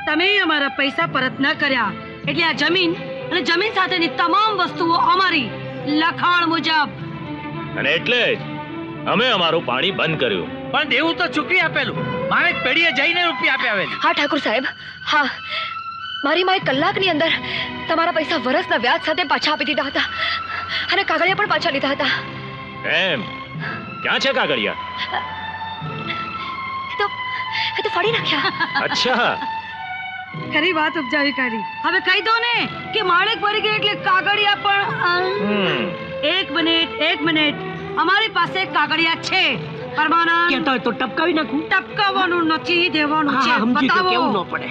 તમે અમારા પૈસા પરત ન કર્યા એટલે આ જમીન અને જમીન સાથેની તમામ વસ્તુઓ અમારી લખાણ મુજબ. અને એટલે જ અમે અમારું પાણી બંધ કર્યું. પણ દેવું તો ચૂકવી આપેલું. માણેક પેઢીએ જઈને રૂપિયા આપી આવેલી. હા ઠાકુર સાહેબ, હા, મારી માએ કલાકની અંદર તમારા પૈસા વર્ષના વ્યાજ સાથે પાછા આપી દીધા હતા અને કાગળિયા પણ પાછા લીધા હતા. એમ? ક્યાં છે કાગળિયા? એ તો ફાડી નાખ્યા. અચ્છા, ખરી વાત ઉપજાવી કાઢી. હવે કહી દો ને કે માણેક ભરી ગયા એટલે કાગળિયા પણ. એક મિનિટ, અમારી પાસે કાગળિયા છે. પરમાનંદ કેતો હોય તો ટપકાવી નાખું. ટપકાવવાનું નથી, દેવાનું છે. સમજી તો બતાવો. કેવું ન પડે.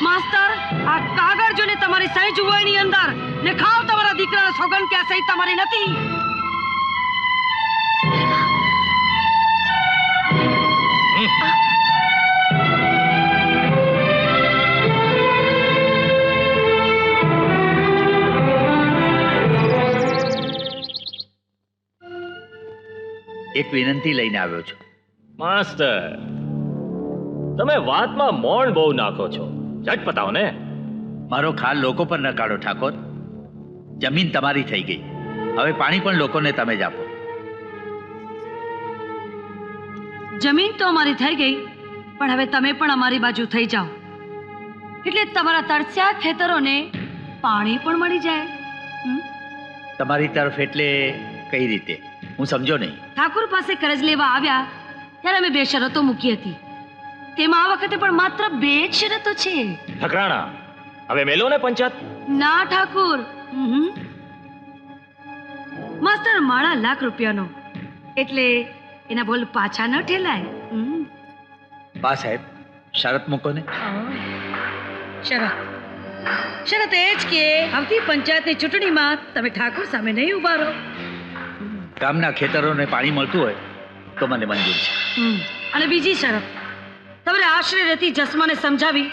માસ્તર, આ કાગળ જોઈને તમારી સહી જુઓ એની અંદર ને ખાવ તમારા દીકરાના સોગંદ કે આ સહી તમારી નથી. એક વિનંતી લઈને આવ્યો છું. માસ્ટર, તમે વાતમાં મોણ બહુ નાખો છો. ઝટ પતાવો ને. મારો ખાલ લોકો પર ન કાઢો ઠાકોર. જમીન તમારી થઈ ગઈ. હવે પાણી પણ લોકોને તમે જ આપો. જમીન તો અમારી થઈ ગઈ, પણ હવે તમે પણ અમારી બાજુ થઈ જાઓ એટલે તમારા તરસ્યા ખેતરોને પાણી પણ મળી જાય. તમારી તરફ એટલે કઈ રીતે? હું સમજો નહીં. ઠાકુર પાસે કરજ લેવા આવ્યા ત્યારે અમે 2 શરતો મૂકી હતી. તેમાં આ વખતે પણ માત્ર 2 જ શરતો છે. ઠકરાણા, હવે મેલો ને પંચાયત. ના ઠાકુર, માસ્ટર માળા લાખ રૂપિયાનો એટલે એના બોલ પાછા ન ઠેલાય. બા સાહેબ, શરત મૂકો ને. શરત એ જ કે આવતી પંચાયતની ચૂંટણીમાં તમે ઠાકુર સામે નહીં ઉભા રહો. ગામના ખેતરોને પાણી મળતું હોય તો મને મંજૂર છે. અને બીજી શરત, તમારે આશરે રહેતી જસમાને સમજાવી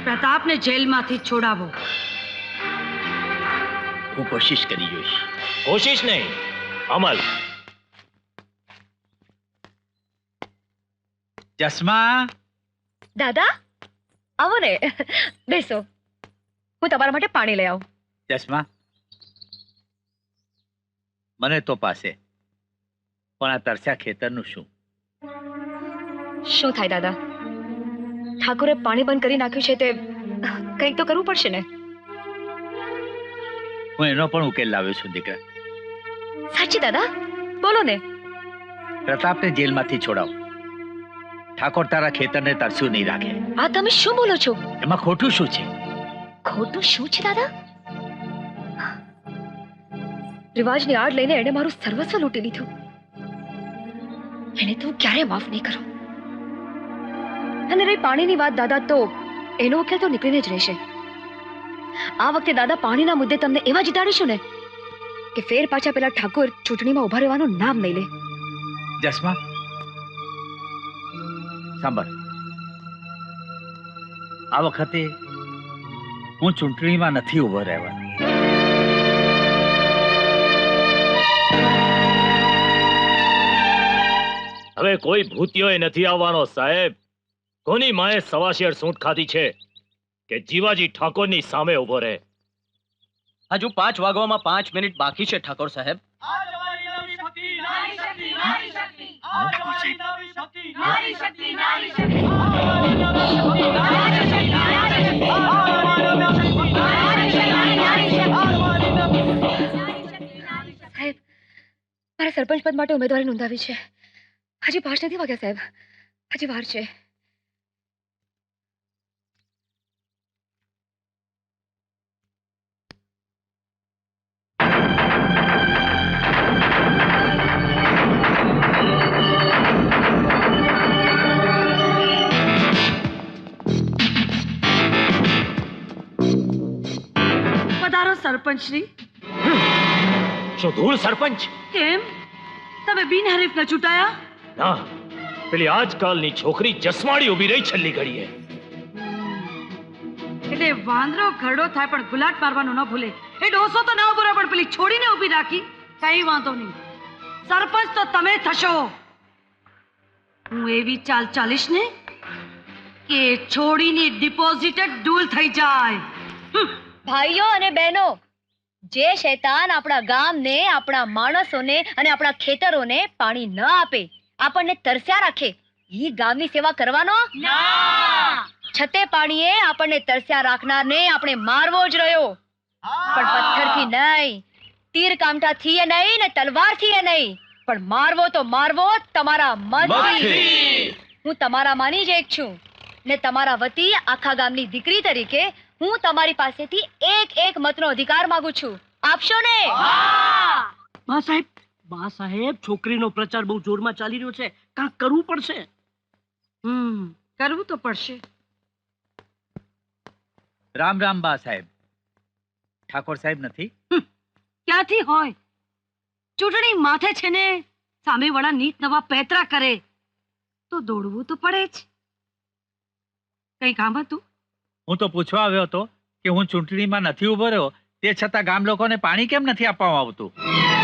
પ્રતાપને જેલમાંથી છોડાવો. હું કોશિશ કરી જોઈશ. કોશિશ નહીં, અમલ. ચશ્મા. દાદા, આવો ને, બેસો. હું તમારા માટે પાણી લઈ આવું. ચશ્મા. મને તો પાસે, પણ આ તરસ્યા ખેતરનું શું? શું થાય દાદા? ઠાકુરે પાણી બંધ કરી નાખ્યું છે તે કંઈક તો કરવું પડશે ને. હું એનો પણ ઉકેલ લાવ્યો છું દીકરા. સાચી દાદા? બોલો ને. પ્રતાપને જેલમાંથી છોડાવ. ઠાકોર તારા ખેતરને તરસ્યું નહીં રાખે. આ તમે શું બોલો છો? એમાં ખોટું શું છે? ખોટું શું છે દાદા? રિવાજની આડ લઈને એણે મારું સર્વસ્વ લૂંટી લીધું. એને તો હું ક્યારેય માફ નહીં કરું. અને રહી પાણીની વાત દાદા, તો એનો ઉકેલ તો નીકળીને જ રહેશે. આ વખતે દાદા પાણીના મુદ્દે તમને એવા જીતાડીશું ને કે ફેર પાછા પેલા ઠાકોર ચૂંટણીમાં ઉભા રહેવાનું નામ નહીં લે. જસમા, સાંભળ. આ વખતે હું ચૂંટણીમાં નથી ઉભો રહેવાનો. હવે કોઈ ભૂતિયોય નથી આવવાનો સાહેબ. કોની માએ 1.25 શેર સૂંઠ ખાધી છે કે જીવાજી ઠાકોરની સામે ઉભો રહે? હજુ 5 વાગવામાં 5 મિનિટ બાકી છે ઠાકોર સાહેબ. સાહેબ, મારા સરપંચ પદ માટે ઉમેદવારી નોંધાવી છે. હજી 5 નથી વાગ્યા સાહેબ, હજી વાર છે. પધારો સરપંચશ્રી. શું ધૂળ સરપંચ? કેમ તમે બિનહરીફ ન ચૂંટાયા? ના, પેલી આજકાલની છોકરી જસમાડી ઊભી રહી છેલ્લી ઘડીએ. એટલે વાંદરો ઘરડો થાય પણ ગુલાટ મારવાનું ન ભૂલે. એ ડોસો તો ન ઉભો રહે પણ પેલી છોડીને ઊભી રાખી. કઈ વાંધો નહીં, સરપંચ તો તમે થશો. હું એવી ચાલ ચાલીશ ને કે છોડીની ડિપોઝિટ જ ડૂલ થઈ જાય. ભાઈઓ અને બહેનો, જે શૈતાન આપણા ગામને, આપણા માણસોને અને આપણા ખેતરોને પાણી ન આપે, આપણને તરસ્યા રાખે, ઈ ગામની સેવા કરવાનો છતે પાણીએ આપણને તરસ્યા રાખનારને આપણે મારવો જ રહ્યો, પણ પથ્થરથી નહીં, તીર કામઠાથી એ નહીં ને તલવારથી એ નહીં, પણ મારવો તો મારવો તમારા મનથી. હું તમારા માની જ એક છું ને તમારા વતી આખા ગામની દીકરી તરીકે હું તમારી પાસેથી એક મતનો અધિકાર માંગુ છું. આપશો ને? બા સાહેબ, છોકરીનો પ્રચાર બહુ જોરમાં ચાલી રહ્યો છે, કાંઈક કરવું પડશે. કરવું તો પડશે. રામ રામ બા સાહેબ. ઠાકોર સાહેબ નથી? ક્યાંથી હોય? ચૂંટણી માથે છે ને, સામેવાળા નીત નવા પેતરા કરે તો દોડવું તો પડે જ. કઈ કામ હતું? હું તો પૂછવા આવ્યો હતો કે હું ચૂંટણીમાં નથી ઉભો રહ્યો, તે છતાં ગામ લોકોને પાણી કેમ નથી આપવામાં આવતું?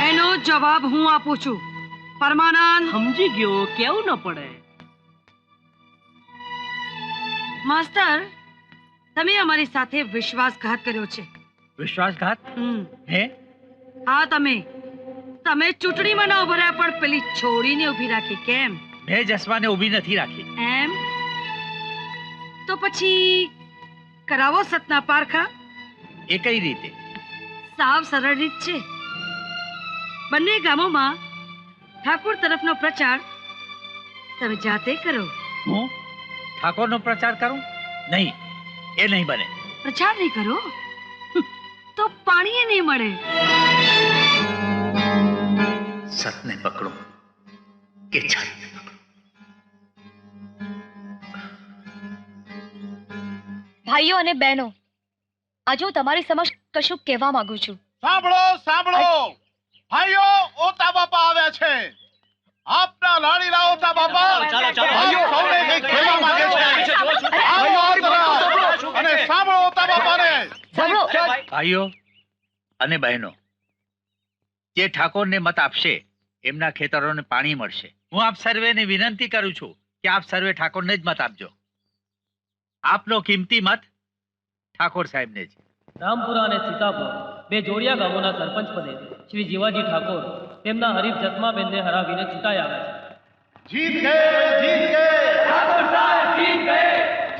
એનો જવાબ હું આપું છું. પરમાનંદ. સમજી ગયો, કેવું ન પડે. માસ્તર, તમે અમારી સાથે વિશ્વાસઘાત કર્યો છે. વિશ્વાસઘાત? હે? હા, તમે ચૂંટણીમાં ના ઉભા રહ્યા, પણ પેલી છોડીને ઊભી રાખી. કેમ? મેં જસમાને ઊભી નથી રાખી. એમ? તો પછી કરાવો સતના પારખા. એ કઈ રીતે? સાવ સરળ રીત છે. બંને ગામોમાં ઠાકોર તરફનો પ્રચાર તમે જાતે કરો. હું ઠાકોરનો પ્રચાર કરું? નહીં, એ નહીં બને. પ્રચાર નહીં કરો તો પાણી નહીં મળે. સતને પકડો કે છતને પકડો? ભાઈઓ અને બહેનો, આજે હું તમારી સમક્ષ કશું કહેવા માંગુ છું. સાંભળો સાંભળો ભાઈઓ, ઓતા બાપા આવ્યા છે. આપના લાડીલા ઓતા બાપા આપ સૌને કંઈક કહેવા માંગે છે. આવો આપ બધા અને સાંભળો ઓતા બાપાને. ભાઈઓ અને બહેનો, જે ઠાકોરને મત આપશે એમના ખેતરોને પાણી મળશે. હું આપ સર્વેને વિનંતી કરું છું કે આપ સર્વે ઠાકોરને જ મત આપજો. આપનો કિંમતી મત ઠાકોર સાહેબને જ. રામપુરા અને સીતાપુર બે જોડિયા ગામોના સરપંચ પદે શ્રી જીવાજી ઠાકોર તેમના હરીફ જસમાબેનને હરાવીને ચૂંટાઈ આવ્યા છે. જીત ગए જીત ગए ઠાકોર સાહેબ, જીત ગए.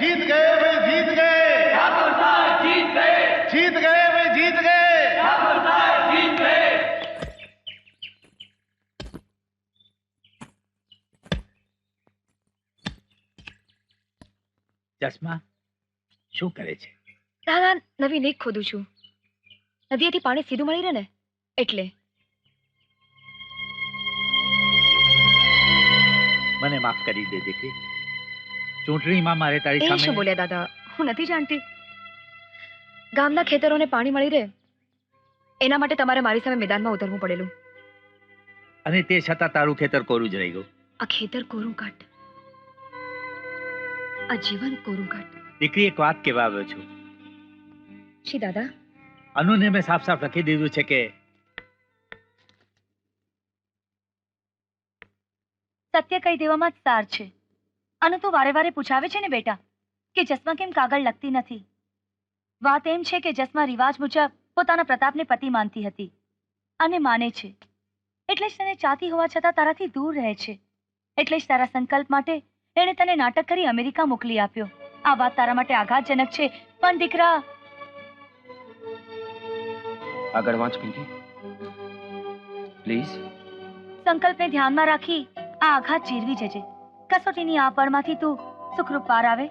જીત ગए ભાઈ, જીત ગए ઠાકોર સાહેબ, જીત ગए. જીત ગए ભાઈ, જીત ગए ઠાકોર સાહેબ, જીત ગए. જસમા શું કરે છે? દાદા, નવી નીક ખોદું છું. નદીએથી પાણી સીધું મળી રહે ને એટલે. મને માફ કરી દે દીકરી. ચૂંટણીમાં મારે તારી એ શું સામે બોલ્યા દાદા? હું નથી જાણતી. ગામના ખેતરોને પાણી મળી રહે એના માટે તમારે મારી સામે મેદાનમાં ઉતરવું પડેલું. અને તે છતાં તારું ખેતર કોરું જ રહી ગયું. આ ખેતર કોરું કાઢ, આ જીવન કોરું કાઢ. દીકરી, એક વાત કહેવા આવ્યો છું. શી દાદા? અનુને મેં સાફ સાફ લખી દીધું છે કે સત્ય કહી દેવામાં જ સાર છે. અને તું વારે વારે પૂછાવે છે ને બેટા કે જસમા કેમ કાગળ લખતી નથી. વાત એમ છે કે જસમા રિવાજ મુજબ પોતાના પ્રતાપને પતિ માનતી હતી અને માને છે, એટલે જ તને ચાહતી હોવા છતાં તારાથી દૂર રહે છે. એટલે જ તારા સંકલ્પ માટે એણે તને નાટક કરી અમેરિકા મોકલી આપ્યો. આ વાત તારા માટે આઘાતજનક છે, પણ દીકરા. આગળ વાંચ પિંકી પ્લીઝ. સંકલ્પને ધ્યાનમાં રાખી આ આઘાત ચીરવી જજે. કસોટીની આ પળમાંથી તું સુખરૂપ પાર આવે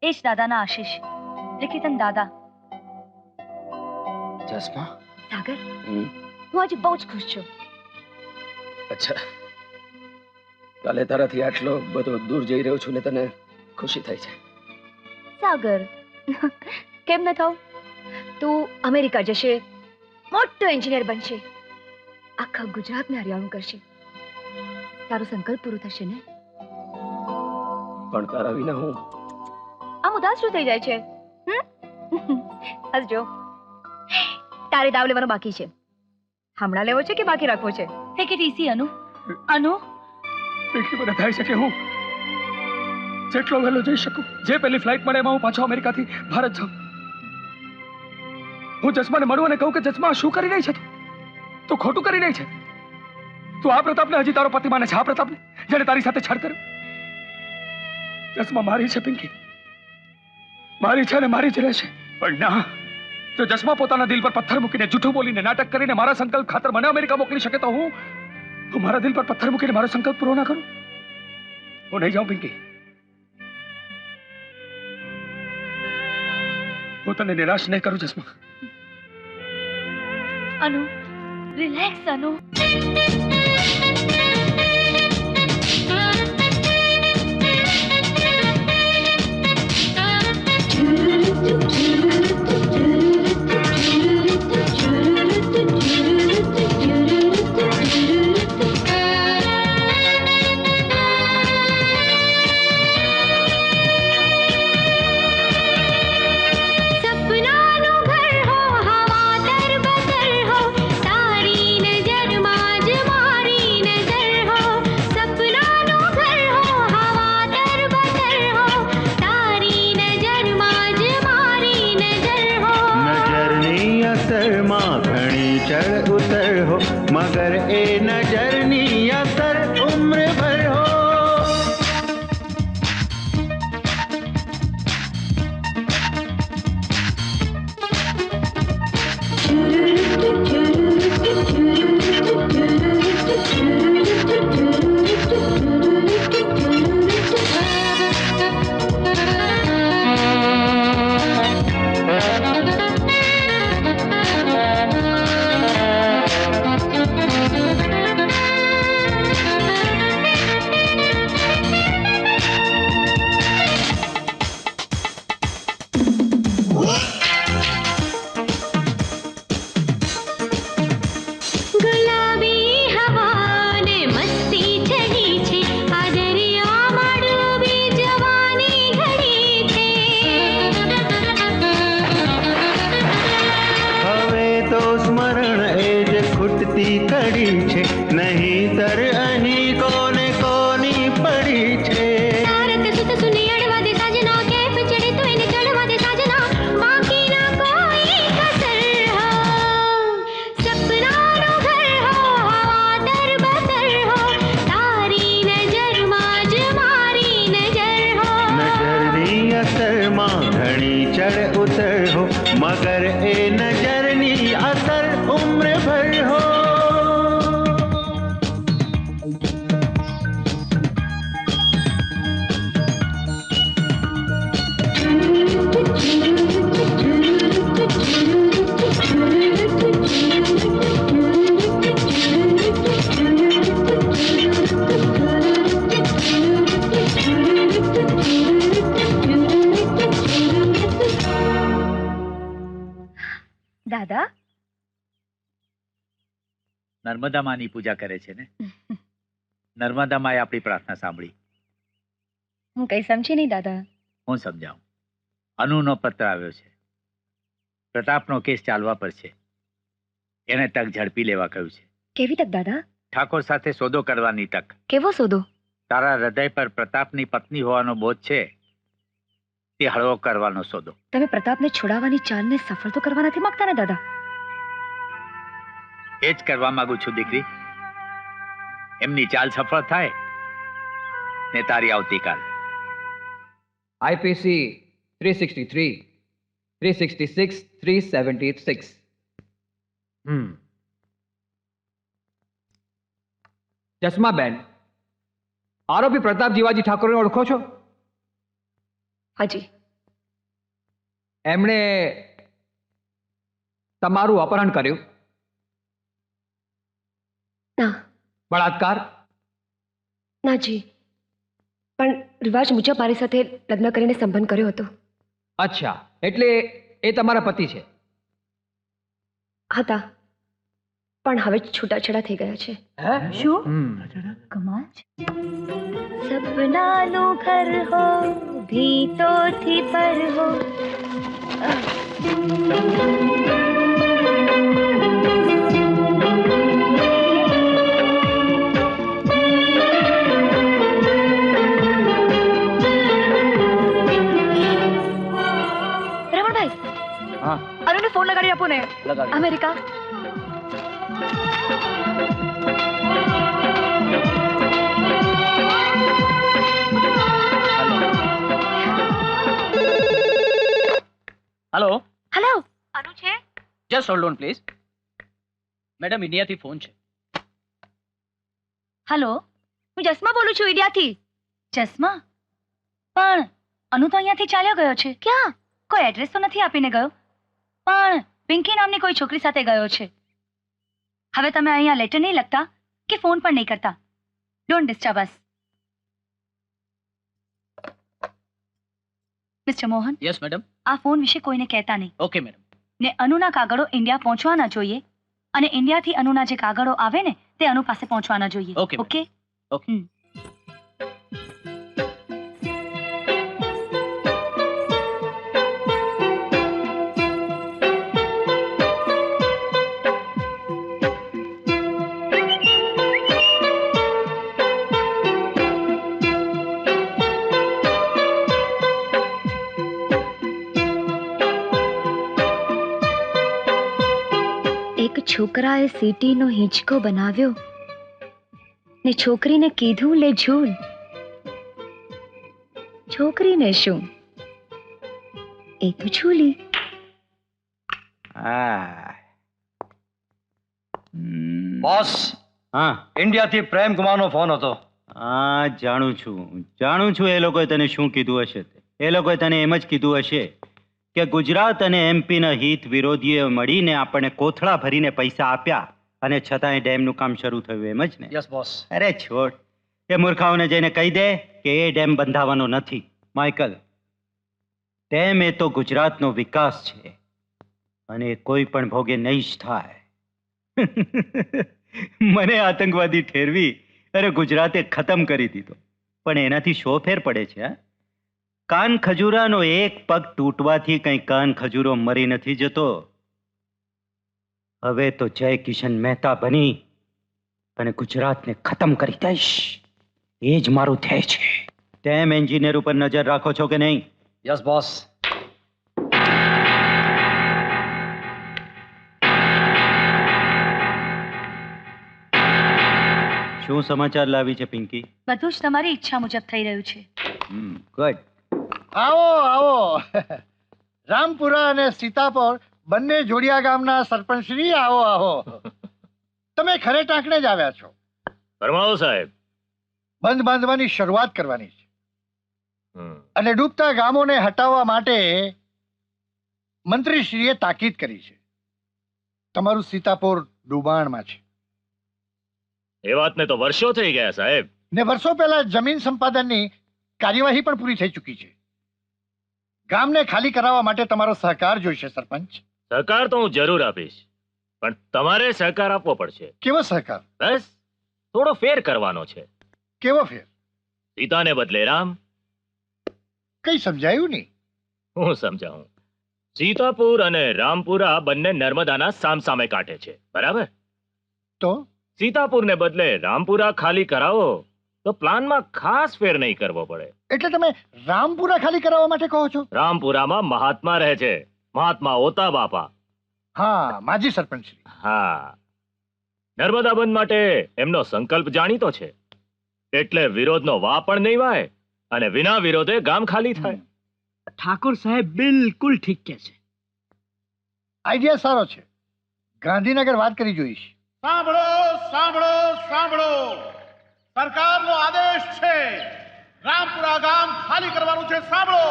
એ જ દાદાના આશીષ. લિખિતન દાદા. જસમા. સાગર, હું આજે બહુ જ ખુશ છું. અચ્છા, કાલે તારાથી આટલો બધો દૂર જઈ રહ્યો છું ને તને ખુશી થાય છે? સાગર, કેમ ન થાવ? તું અમેરિકા જશે, મોટો એન્જિનિયર બનશે, આખા ગુજરાતને હરિયાળું કરશે. તારો સંકલ્પ પૂરો થશે ને? પણ તારા વિના હું આમ ઉદાસ શું થઈ જાય છે? હસજો. તારે દાવ લેવાનો બાકી છે. હમણાં લેવો છે કે બાકી રાખવો છે? ટેક ઇટ ઇઝી અનુ. અનુ, પિંકી, મને થાય છે કે હું જેટલો વહેલો જઈ શકું, જે પહેલી ફ્લાઇટ મળે એમાં હું પાછો અમેરિકાથી ભારત જાઉં. હું જસ્માને મળું અને કહું કે જસ્મા શું કરી રહી છે તું ખોટું કરી રહી છે. તું આ પ્રતાપને હજી તારો પતિ માને છે, આ પ્રતાપને જેને તારી સાથે છળ કર્યો. જસ્મા મારી છે પિંકી, મારી છે અને મારી જ રહેશે. પણ ના, જો જસ્મા પોતાના દિલ પર પથ્થર મૂકીને જૂઠું બોલીને નાટક કરીને મારા સંકલ્પ ખાતર મને અમેરિકા મોકલી શકે તો હું મારા દિલ પર પથ્થર મૂકીને મારો સંકલ્પ પૂરો ના કરું. હું નહીં જાઉં પિંકી. હું તને નિરાશ નહીં કરું જસ્મા. અનુ, રિલેક્સ અનુ. मगर ए नजरनी असर उम्र भर हो. मगर ए नजरनी असर उम्र भर हो. દાદા, નર્મદા માની પૂજા કરે છે ને. નર્મદા માએ આપણી પ્રાર્થના સાંભળી. હું કઈ સમજી નહીં દાદા. હું સમજાવું. અનુનો પત્ર આવ્યો છે. પ્રતાપનો કેસ ચાલવા પર છે. એને તક ઝડપી લેવા કહ્યું છે. કેવી તક દાદા? ઠાકોર સાથે સોદો કરવાની તક. કેવો સોદો? તારા હૃદય પર પ્રતાપની પત્ની હોવાનો બોધ છે, તે હળવો કરવાનો સોદો. તમે પ્રતાપને છોડાવવાની ચાલને સફળ તો કરવા નથી માંગતા ને દાદા? એ જ કરવા માંગુ છું દીકરી. એમની ચાલ સફળ થાય ને તારી આવતીકાલ. IPC 363, 366, 376. જસ્માબેન, આરોપી પ્રતાપ જીવાજી ઠાકોરને ઓળખો છો? હાજી. એમણે તમારું અપહરણ કર્યું? ના. બળાત્કાર? ના જી, પણ રિવાજ મુજબ મારી સાથે લગ્ન કરીને સંબંધ કર્યો હતો. અચ્છા, એટલે એ તમારા પતિ છે? હતા, પણ હવે છૂટાછેડા થઈ ગયા છે. શું કમાલ છે. સપનાનું ઘર હો, ભીતોથી પર હો. હા અરુણને ફોન લગાડી આપો ને. લગાડી. અમેરિકા. Hello hello. અનુ છે? Just hold on please. Madam ઇન્ડિયાથી ફોન છે. હેલો, હું જસ્મા બોલું છું ઇન્ડિયાથી. ચશ્મા? પણ અનુ તો અહીંયાથી ચાલ્યો ગયો છે. ક્યાં? કોઈ એડ્રેસ તો નથી આપીને ગયો, પણ પિંકી નામની કોઈ છોકરી સાથે ગયો છે. હવે તમે અહીંયા લેટર નહીં લખતા કે ફોન પણ નહીં કરતા. Don't disturb us. Mister Mohan, yes madam. આ ફોન વિશે કોઈને કહેતા નહીં. Okay madam. ને અનુના કાગળો ઇન્ડિયા પહોંચવાના જોઈએ, અને ઇન્ડિયાથી અનુના જે કાગળો આવે ને તે અનુ પાસે પહોંચવાના જોઈએ. Okay, okay? ઓકે. એક છોકરાએ સીટીનો હિંચકો બનાવ્યો ને છોકરીને કીધું લે ઝૂલ. છોકરીને શું, એ તો ઝૂલી. બોસ, હા ઇન્ડિયાથી પ્રેમ કુમારનો ફોન હતો. હા જાણું છું એ લોકોએ તને શું કીધું હશે તે. એ લોકોએ તને એમ જ કીધું હશે કે ગુજરાત અને એમપીના હિત વિરોધીએ મળીને આપણને કોથળા ભરીને પૈસા આપ્યા અને છતાંય ડેમનું કામ શરૂ થયું, એમ જ ને? Yes boss. અરે છોડ, એ મૂર્ખાઓને જઈને કહી દે કે એ ડેમ બંધાવવાનો નથી. માઇકલ, ડેમ એ તો ગુજરાતનો વિકાસ છે અને એ કોઈ પણ ભોગે નહીં જ થાય. મને આતંકવાદી ઠેરવી અરે ગુજરાતે ખતમ કરી દીધો, પણ એનાથી શો ફેર પડે છે? હા, કાન ખજૂરાનો એક પગ તૂટવાથી કઈ કાન ખજૂરો મરી નથી જતો. હવે તો જય કિશન મહેતા બની અને ગુજરાતને ખતમ કરી દઈશ, એ જ મારું ધ્યેય છે. ડેમ એન્જિનિયર ઉપર નજર રાખો છો કે નહીં? Yes boss. શું સમાચાર લાવી છે પિંકી? બધું જ તમારી ઈચ્છા મુજબ થઈ રહ્યું છે. ગુડ. આવો આવો. રામપુરા અને સીતાપુર બંને જોડિયા ગામના સરપંચશ્રી, આવો આવો. તમે ખરે ટાંકણે જ આવ્યા છો. ફરમાવો સાહેબ. બંધ બાંધવાની શરૂઆત કરવાની છે અને ડૂબતા ગામોને હટાવવા માટે મંત્રીશ્રીએ તાકીદ કરી છે. તમારું સીતાપુર ડૂબાણમાં છે. એ વાતને તો વર્ષો થઈ ગયા સાહેબ. ને વર્ષો પહેલા જમીન સંપાદનની કાર્યવાહી પણ પૂરી થઈ ચૂકી છે. ગામને ખાલી કરાવવા માટે તમારો સહકાર જોઈશે સરપંચ. સહકાર તો હું જરૂર આપીશ, પણ તમારે સહકાર આપવો પડશે. કેવો સહકાર? બસ થોડો ફેર કરવાનો છે. કેવો ફેર? સીતાને બદલે રામ. કઈ સમજાયું નહીં. હું સમજાવું. સીતાપુર અને રામપુરા બંને નર્મદાના સામસામે કાંઠે છે, બરાબર? તો સીતાપુરને બદલે રામપુરા ખાલી કરાવો તો પ્લાનમાં ખાસ ફેર નહીં કરવો પડે. એટલે તમે રામપુરા ખાલી કરાવવા માટે કહો છો? રામપુરામાં મહાત્મા રહે છે, મહાત્મા ઓતા બાપા. હા, માજી સરપંચ. હા, નર્મદા બંધ માટે એમનો સંકલ્પ જાણીતો છે, એટલે વિરોધનો વા પણ નહીં વાય અને વિના વિરોધે ગામ ખાલી થાય. ઠાકોર સાહેબ બિલકુલ ઠીક કહે છે. આઈડિયા સારો છે. ગાંધીનગર વાત કરી જોઈશ. સાંભળો સાંભળો સાંભળો, સરકારનો આદેશ છે, રામપુરા ગામ ખાલી કરવાનું છે. સાંભળો.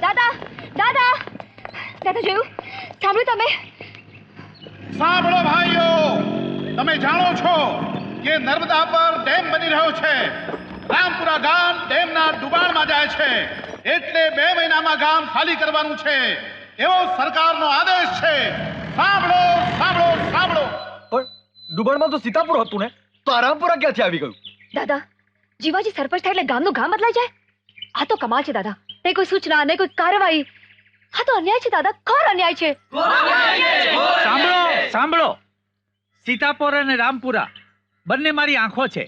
દાદા દાદા દાદા, જોયું? સાંભળ્યું તમે? સાંભળો ભાઈઓ, તમે જાણો છો કે નર્મદા પર ડેમ બની રહ્યો છે. રામપુરા ગામ ડેમના ડુબાણમાં જાય છે, એટલે 2 મહિનામાં ગામ ખાલી કરવાનું છે, એવો સરકારનો આદેશ છે. સાંભળો સાંભળો સાંભળો. પણ ડુબાણમાં તો સીતાપુર હતું ને, તો આ રામપુરા ક્યાંથી આવી ગયું? દાદા, જીવાજી સરપંચ થાય એટલે ગામનું ગામ બદલાઈ જાય? આ તો કમાલ છે દાદા. નહીં કોઈ સૂચના, નહીં કોઈ કાર્યવાહી. આ તો અન્યાય છે દાદા, ઘોર અન્યાય છે. સાંભળો સાંભળો, સીતાપુર અને રામપુરા બંને મારી આંખો છે.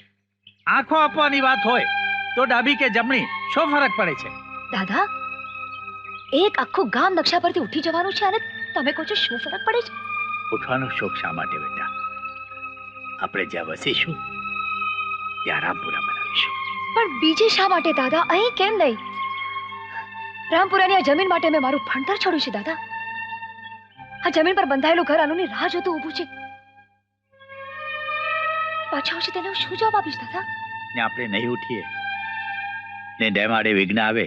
આંખો આપવાની વાત હોય તો ડાબી કે જમણી, શું ફરક પડે છે? દાદા, એક આખું ગામ નકશા પરથી ઉઠી જવાનું છે અને તમે કહો છો શું ફરક પડે છે? ઉઠવાનો શોખ શા માટે બેટા? આપણે જ્યાં વસીશું ત્યાં રામપુરા બનાવીશું. પણ બીજી શા માટે દાદા? અહીં કેમ નહીં? રામપુરાની આ જમીન માટે મેં મારું ભણતર છોડ્યું છે દાદા. આ જમીન પર બંધાયેલું ઘર આનુની રાહ જોતું ઊભું છે. પાછા આવશે તેને હું શું જવાબ આપીશ દાદા? ને આપણે નહીં ઉઠીએ ને ડેમ આડે વિઘ્ન આવે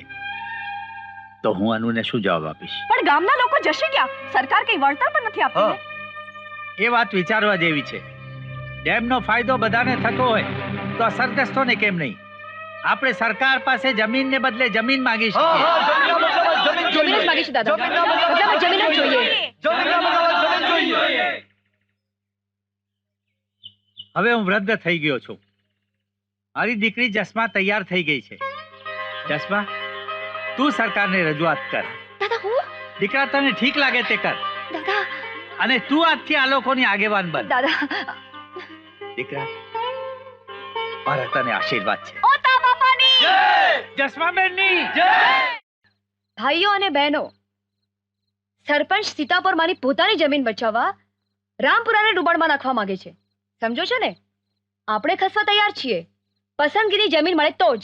તો હું અનુને શું જવાબ આપીશ? પણ ગામના લોકો જશે ક્યાં? સરકાર કઈ વળતર પણ નથી આપતી ને. એ વાત વિચારવા જેવી છે. ડેમનો ફાયદો બધાને થતો હોય તો અસરગ્રસ્તોને કેમ નહીં? આપણે સરકાર પાસે જમીનને બદલે જમીન માંગી શકીએ. જમીન જ માંગીશું દાદા. મતલબ જમીન જ જોઈએ. હવે હું વૃદ્ધ થઈ ગયો છું. મારી દીકરી જસ્મા તૈયાર થઈ ગઈ છે. જસ્મા, તું સરકારને રજૂઆત કર. દાદા હું? દીકરા તને ઠીક લાગે તે કર. દાદા. અને તું આજથી આ લોકોની આગેવાન બન. દાદા. દીકરા, મારા તને આશીર્વાદ છે. ઓતા બાપાની જય! જસ્માબેનની જય! ભાઈઓ અને બહેનો, સરપંચ સીતાપુર મારી પોતાની જમીન બચાવવા રામપુરાને ડૂબાણમાં નાખવા માંગે છે. સમજો છો ને? આપણે ખસવા તૈયાર છીએ. પસંદગીની જમીન મળે તો જ.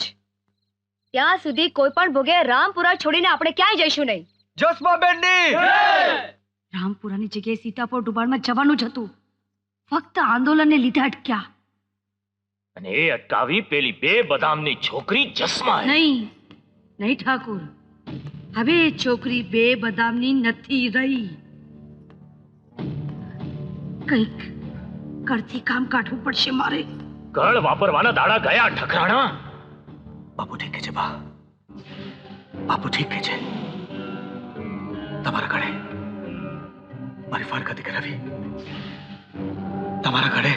ત્યાં સુધી કોઈ પણ ભોગે રામપુરા છોડીને આપણે ક્યાંય જઈશું નહીં. જસ્માબેનની રામપુરાની જગ્યાએ સીતાપુર ડુબાણમાં જવાનું જ હતું. ફક્ત આંદોલનને લીધે અટક્યા. અને એ અટકાવી પેલી બે બદામની છોકરી જસ્મા. નહીં નહીં ઠાકુર, હવે એ છોકરી બે બદામની નથી રહી. કંઈક કરથી કામ કાઢવું પડશે મારે. ગળ વાપરવાના દાડા ગયા ઠકરાણા. બાપુ ઠીક છે બા, બાપુ ઠીક છે. તમારા ઘરે મારી ફરકતી કરાવી, તમારા ઘરે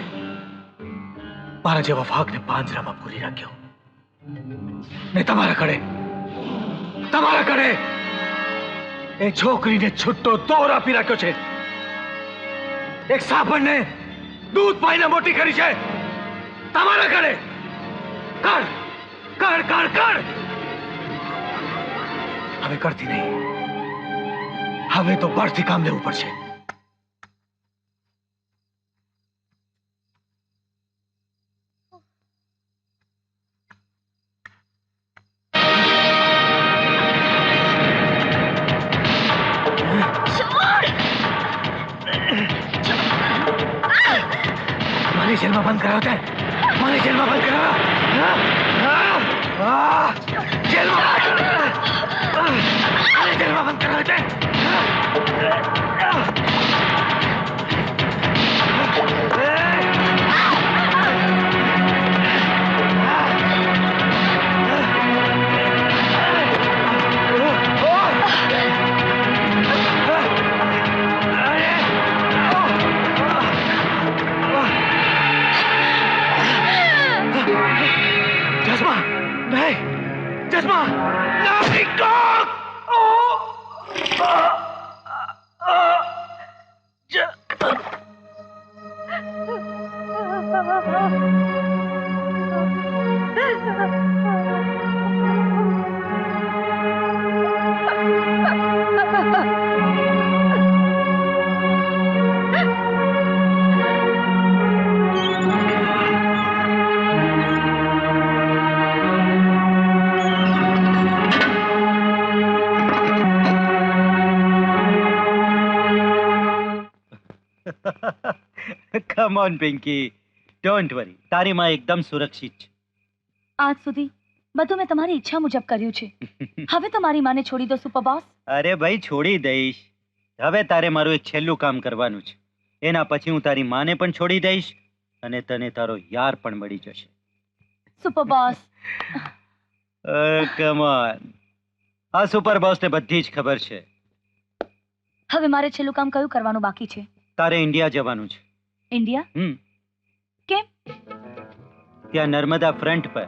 મારા જેવા વાઘને પાંજરામાં પૂરી રાખ્યો ને તમારા ઘરે એ છોકરીને છૂટો દોર આપી રાખ્યો છે. એક સાપણને દૂધ પાઈને મોટી કરી છે. તમારા ઘરે કર કર કર કર. હવે કરતી નહીં, હવે તો બળથી કામ લેવું પડશે. મને જેલમાં બંધ કરાવો તે, મને જેલમાં બંધ કરાવો. જેલમાં બંધ કરાવો તે. જસ્મા નહીં, જસ્મા નહીં. Come on Pinky, don't worry. તારી માં એકદમ સુરક્ષિત છે. આજ સુધી બધું મેં તમારી ઈચ્છા મુજબ કર્યું છે. હવે તો મારી માને છોડી દો સુપર બોસ. અરે ભાઈ છોડી દઈશ. હવે તારે મારું એક છેલ્લું કામ કરવાનું છે. એના પછી હું તારી માને પણ છોડી દઈશ અને તને તારો યાર પણ મળી જશે. Super boss. Come on. આ સુપર બોસ ને બધી જ ખબર છે. હવે મારે છેલ્લું કામ કયું કરવાનું બાકી છે? તારે ઇન્ડિયા જવાનું છે. ઇન્ડિયા? કેમ? ત્યાં નર્મદા ફ્રન્ટ પર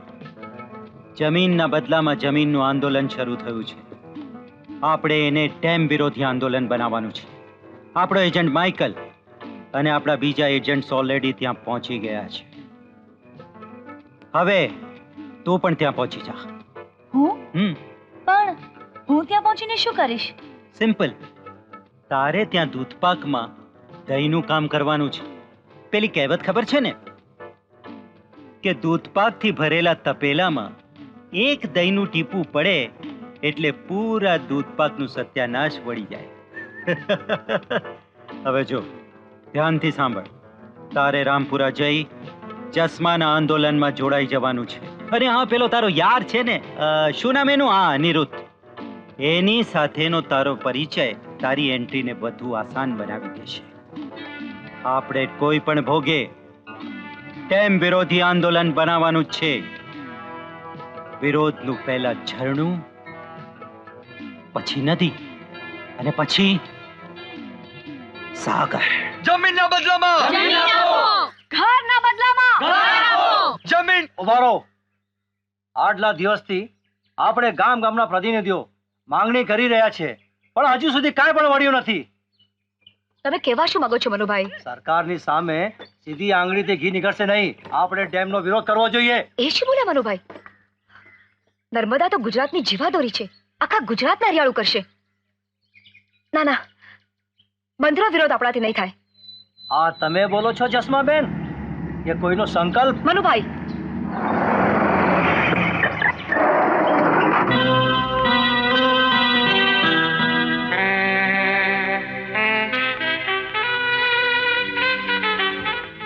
જમીનના બદલામાં જમીનનું આંદોલન શરૂ થયું છે. આપણે એને ડેમ વિરોધી આંદોલન બનાવવાનું છે. આપણો એજન્ટ માઇકલ અને આપણા બીજા એજન્ટ્સ ઓલરેડી ત્યાં પહોંચી ગયા છે. હવે તું પણ ત્યાં પહોંચી જા. હું? પણ હું ત્યાં પહોંચીને શું કરીશ? સિમ્પલ. તારે ત્યાં દૂધપાકમાં દહીંનું કામ કરવાનું છે. પેલી કહેવત ખબર છે ને કે દૂધપાકથી ભરેલા તપેલામાં એક દહીંનું ટીપું પડે એટલે પૂરા દૂધપાકનું સત્યાનાશ વળી જાય. હવે જો ધ્યાનથી સાંભળ. તારે રામપુરા જઈ ચશ્માના આંદોલનમાં જોડાઈ જવાનું છે. અને હા, પેલો તારો યાર છે ને, શું નામ એનું? હા, અનિરુદ્ધ. એની સાથેનો તારો પરિચય તારી એન્ટ્રીને વધુ આસાન બનાવી દેશે. આપણે કોઈ પણ ભોગે ડેમ વિરોધી આંદોલન બનાવવાનું જ છે. વિરોધનું પહેલા ઝરણું, પછી નદી અને પછી સાગર. જમીનના બદલામાં ઘરના બદલામાં જમીન. ઉભા રહો. આટલા દિવસથી આપણે ગામના પ્રતિનિધિઓ માંગણી કરી રહ્યા છે, પણ હજુ સુધી કાંઈ પણ મળ્યું નથી. તમે કહેવા શું માંગો છો મનુભાઈ? સરકારની સામે સીધી આંગળીથી ઘી નીકળશે નહીં. આપણે ડેમનો વિરોધ કરવો જોઈએ. એ શું બોલ્યા મનુભાઈ? નર્મદા તો ગુજરાતની જીવાદોરી છે, આખા ગુજરાતને હરિયાળું કરશે. ના ના, બંધનો વિરોધ આપણાથી નહીં થાય. આ તમે બોલો છો ચશ્માબેન કે કોઈનો સંકલ્પ? મનુભાઈ,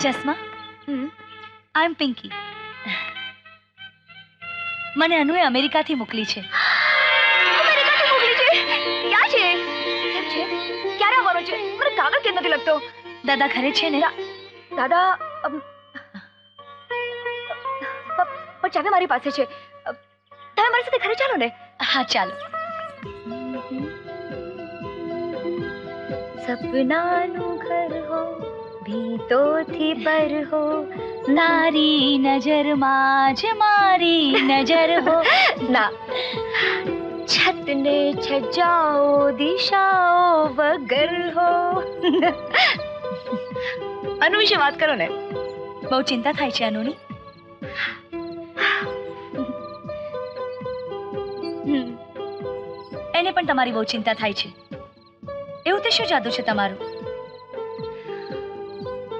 ચશ્મા, આઈ એમ પિંકી. મને અનુએ અમેરિકાથી મોકલી છે. અમેરિકાથી મોકલી છે? ક્યાં છે? કેમ છે? ક્યારે આવવાનો છે? મને કાગળ કેમ નથી લગતો? દાદા ઘરે છે ને? દાદા પણ ચાવી મારી પાસે છે. તમે મારી સાથે ઘરે ચાલો ને. હા ચાલો. સપનાનું ઘર હો, ભીતોથી પર હો, તારી નજરમાં જ મારી નજર હો. ના, છતને છજાઓ દિશાઓ વગર હો. અનુ વિશે વાત કરો ને. બહુ ચિંતા થાય છે અનુની. એને પણ તમારી બહુ ચિંતા થાય છે. એવું તે શું જાદુ છે તમારું?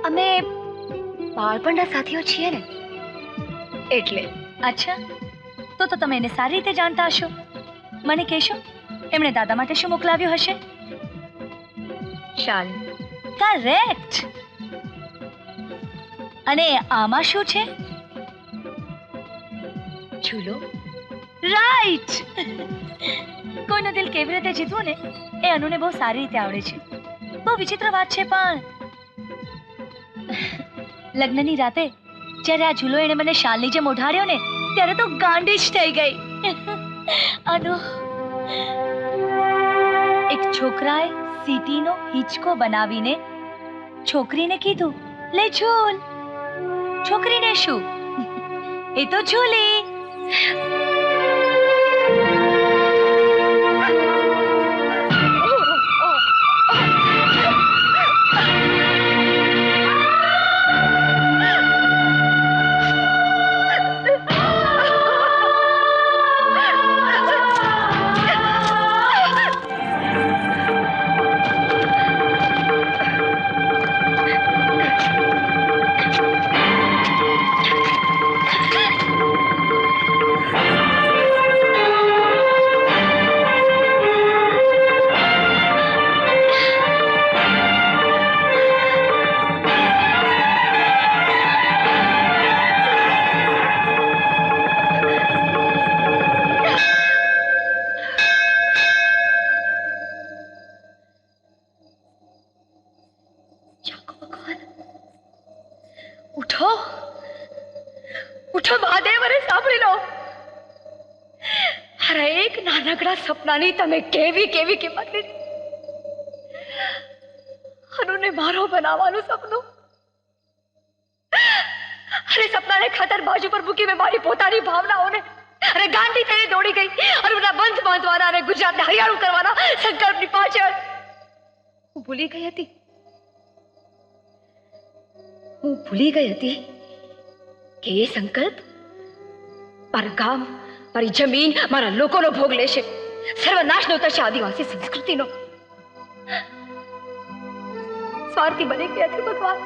અમે બાળપણના સાથીઓ છીએ ને એટલે. અચ્છા, તો તમે એને સારી રીતે જાણતા હશો. મને કહેશો એમણે દાદા માટે શું મોકલાવ્યું હશે? શાલ. કરેક્ટ. અને આમાં શું છે? ઝૂલો. રાઈટ. કોઈનું દિલ કેવી રીતે જીતવું ને એ અનુને બહુ સારી રીતે આવડે છે. બહુ વિચિત્ર વાત છે પણ લગ્નની રાતે જ્યારે આ ઝૂલો એણે મને શાલની જેમ ઓઢાડ્યો ને ત્યારે તો ગાંડી જ થઈ ગઈ. અનુ, એક છોકરાએ સીટીનો હિંચકો બનાવીને છોકરીને કીધું, લે ઝૂલ. છોકરીને શું, એ તો ઝૂલી. ઉઠો, ઉઠો મહાદેવ, અરે સાંભળી લો. અરે એક નાનકડા સપનાની તમે કેવી કેવી કિંમત લીધી. અનુને મારો બનાવવાનું સપનું. અરે સપનાને ખાતર બાજુ પર મૂકી મેં મારી પોતાની ભાવનાઓને અરે ગાંડી થઈને દોડી ગઈ. અનુના બંધ બાંધવાના અને ગુજરાતને હરિયાળું કરવાના સંકલ્પની પાછળ હું ભૂલી ગઈ હતી. હું ભૂલી ગઈ હતી કે એ સંકલ્પ મારા ગામ, મારી જમીન, મારા લોકોનો ભોગ લેશે. સર્વનાશ નો થશે આદિવાસી સંસ્કૃતિનો. સ્વાર્થી બની ગયા છે ભગવાન.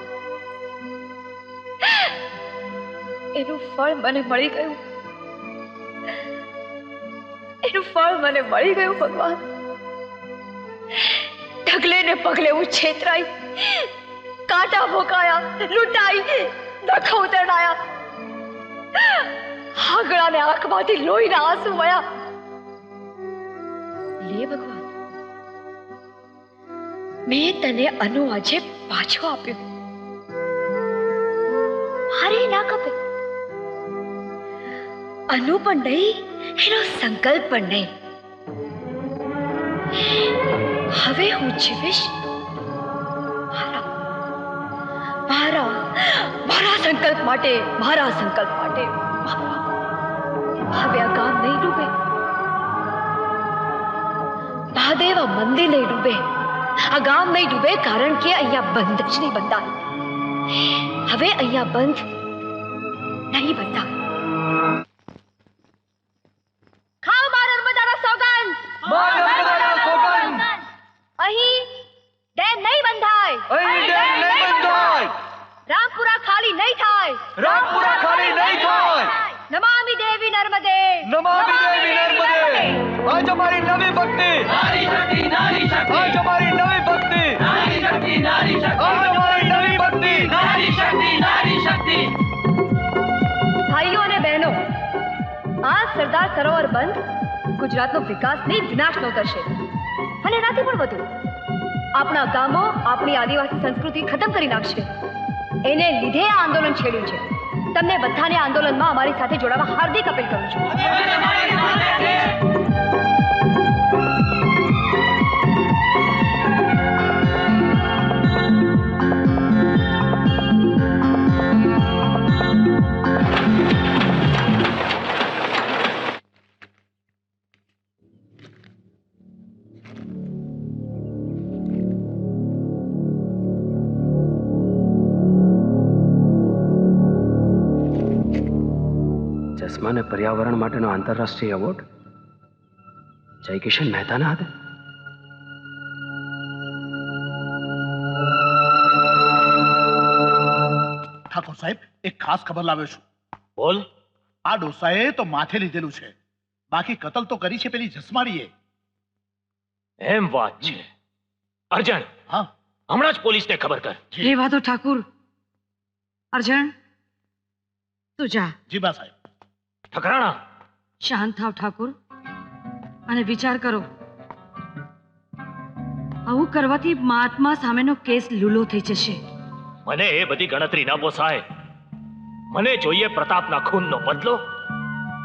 એનું ફળ મને મળી ગયું. એનું ફળ મને મળી ગયું ભગવાન. ઢગલે ને પગલે હું છેતરાઈ, કાંટા ભોકાયા, લૂંટાઈ, નખો ઉતરડાયા, હાગડાને આંખમાંથી લોહીના આંસુ વયા. લે ભગવાન, મેં તને અનુ આજે પાછો આપ્યો. હારે ના કપે. અનુ પણ નહીં, એનો સંકલ્પ પણ નહીં. હવે હું જીવીશ મારા સંકલ્પ માટે, મારા સંકલ્પ માટે. હવે આ ગામ નહીં ડૂબે, મહાદેવ આ મંદિર નહીં ડૂબે, આ ગામ નહીં ડૂબે, કારણ કે અહીંયા બંધ જ નહીં બંધાય. હવે અહીંયા બંધ નહીં બંધાય. ખાઓ મારા નર્મદાના સોગંદ. અહીં ડેમ નહીં બંધાય. રામપુરા ખાલી નહીં થાય. નમામિ દેવી નર્મદે. આજ અમારી નવી ભક્તિ. આજ અમારી નવી ભક્તિ. આજ અમારી નવી ભક્તિ. ભાઈઓ અને બહેનો, આ સરદાર સરોવર બંધ ગુજરાતનો વિકાસ નહીં, વિનાશનો કરશે. અને એનાથી પણ વધુ આપણા ગામો, આપણી આદિવાસી સંસ્કૃતિ ખતમ કરી નાખશે. એને લીધે આ આંદોલન છેડ્યું છે. તમને બધાને આંદોલનમાં અમારી સાથે જોડાવા હાર્દિક અપીલ કરું છું. ચશ્માને પર્યાવરણ માટેનો આંતરરાષ્ટ્રીય એવોર્ડ જયકિશન મહેતાના હાથે. ઠાકોર સાહેબ, એક ખાસ ખબર લાવ્યો છું. બોલ. આ ડોસાએ તો માથે લીધેલું છે, બાકી કતલ તો કરી છે પેલી જસમાડીએ. એમ વાત છે. અર્જણ, હા, હમણાં જ પોલીસને ખબર કર. એ વાતો ઠાકુર. અર્જણ, તું જા. જી બા સાહેબ. ઠકરાણા, શાંત થાવ ઠાકુર અને વિચાર કરો. આવું કરવાથી મહાત્મા સામેનો કેસ લૂલો થઈ જશે. મને એ બધી ગણતરી ના પોસાય. મને જોઈએ પ્રતાપના ખૂનનો બદલો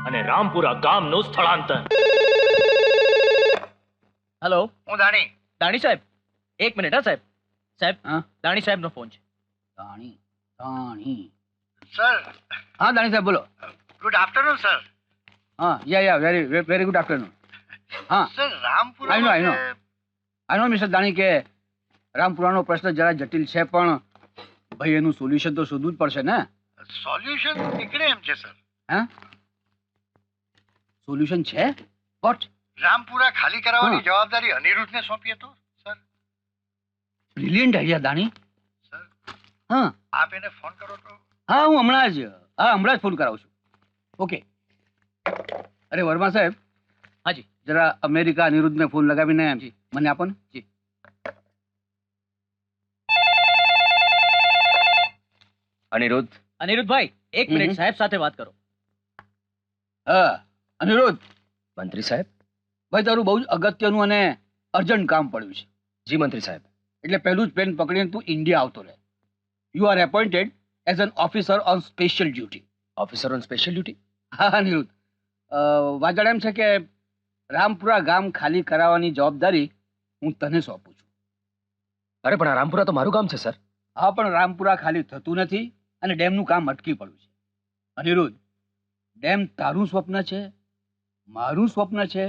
અને રામપુરા ગામનું સ્થળાંતર. હેલો, હું દાણી. દાણી સાહેબ, એક મિનિટ. હા સાહેબ. સાહેબ, દાણી સાહેબનો ફોન છે. દાણી સર. હા દાણી સાહેબ બોલો. Good afternoon sir. હા, યા વેરી વેરી ગુડ આફ્ટરનૂન. હા સર, રામપુરા. આઈ નો મિસ્ટર દાણી કે રામપુરાનો પ્રશ્ન જરા જટિલ છે, પણ ભાઈ એનું સોલ્યુશન તો શોધવું જ પડશે ને. સોલ્યુશન નીકળે એમ છે સર. હા, સોલ્યુશન છે. વોટ? રામપુરા ખાલી કરાવવાની જવાબદારી અનિરુદ્ધને સોંપીએ તો sir. Brilliant idea Dani. Sir, હા, આપ એને ફોન કરો તો. હા, હું હમણાં જ ફોન કરાવું છું. ઓકે. અરે વર્મા સાહેબ. હાજી. જરા અમેરિકા અનિરુદ્ધને ફોન લગાવીને મને આપો ને. જી. અનિરુદ્ધભાઈ, એક મિનિટ, સાહેબ સાથે વાત કરો. હા, અનિરુદ્ધ. મંત્રી સાહેબ. ભાઈ, તારું બહુ જ અગત્યનું અને અર્જન્ટ કામ પડ્યું છે. જી મંત્રી સાહેબ. એટલે પહેલું જ પ્લેન પકડીને તું ઇન્ડિયા આવતો રહે. You are appointed as an officer on special duty. Officer on special duty? હા અનિરુદ્ધ, વાજણ એમ છે કે રામપુરા ગામ ખાલી કરાવવાની જવાબદારી હું તને સોંપું છું. અરે પણ આ રામપુરા તો મારું ગામ છે સર. હા, પણ રામપુરા ખાલી થતું નથી અને ડેમનું કામ અટકી પડ્યું છે. અનિરુદ્ધ, ડેમ તારું સ્વપ્ન છે, મારું સ્વપ્ન છે,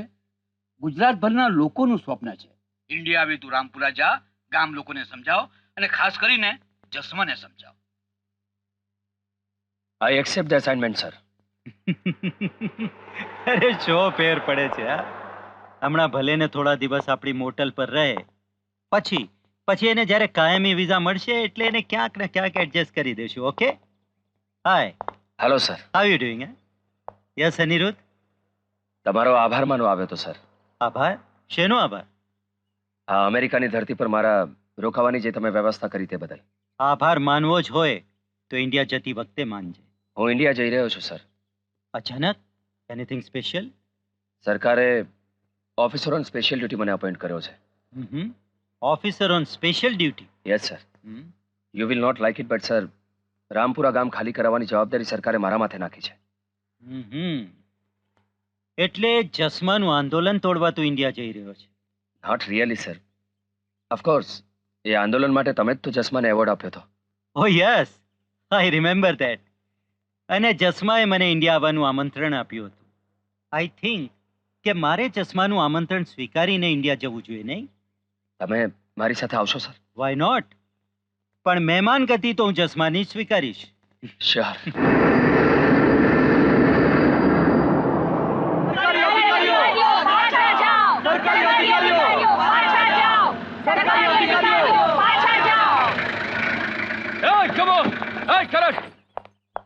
ગુજરાતભરના લોકોનું સ્વપ્ન છે. ઇન્ડિયા આવી તું રામપુરા જા, ગામ લોકોને સમજાવો અને ખાસ કરીને જસમાને સમજાવો. આઈ એક્સેપ્ટ ધ અસાઇનમેન્ટ સર. અરે શો ફેર પડે છે. હમણાં ભલે ને થોડા દિવસ આપણી મોટલ પર રહે, પછી એને જ્યારે કાયમી વિઝા મળશે એટલે એને ક્યાંક ને ક્યાંક એડજસ્ટ કરી દેશું. Okay? Hi. Hello sir. How you doing? Yes Aniruddh. તમારો આભાર માનવા આવ્યો તો સર. આભાર? શેનો આભાર? હા, અમેરિકાની ધરતી પર મારા રોકાવાની જે તમે વ્યવસ્થા કરી તે બદલ. આભાર માનવો જ હોય તો ઇન્ડિયા જતી વખતે માનજે. હું ઇન્ડિયા જઈ રહ્યો છું સર. અચાનક? Anything special? સરકારે ઓફિસર ઓન સ્પેશિયલ ડ્યુટી મને અપોઇન્ટ કર્યો છે. Officer on special duty? Yes sir. You will not like it but sir, Rampura ગામ ખાલી કરાવવાની જવાબદારી સરકારે મારા માથે નાખી છે. એટલે જસ્માનું આંદોલન તોડવા તું ઇન્ડિયા જઈ રહ્યો છે? Not really sir. ઓફકોર્સ એ આંદોલન માટે તમે જ તો જસ્માને એવોર્ડ આપ્યો હતો. Oh yes, I remember that. અને જસ્માએ મને ઇન્ડિયા આવવાનું આમંત્રણ આપ્યું હતું. આઈ થિંક કે મારે જસ્માનું આમંત્રણ સ્વીકારીને ઇન્ડિયા જવું જોઈએ, નહીં? તમે મારી સાથે આવશો સર? Why not? પણ મહેમાન ગતિ તો હું જસ્માની સ્વીકારીશ. શ્યોર.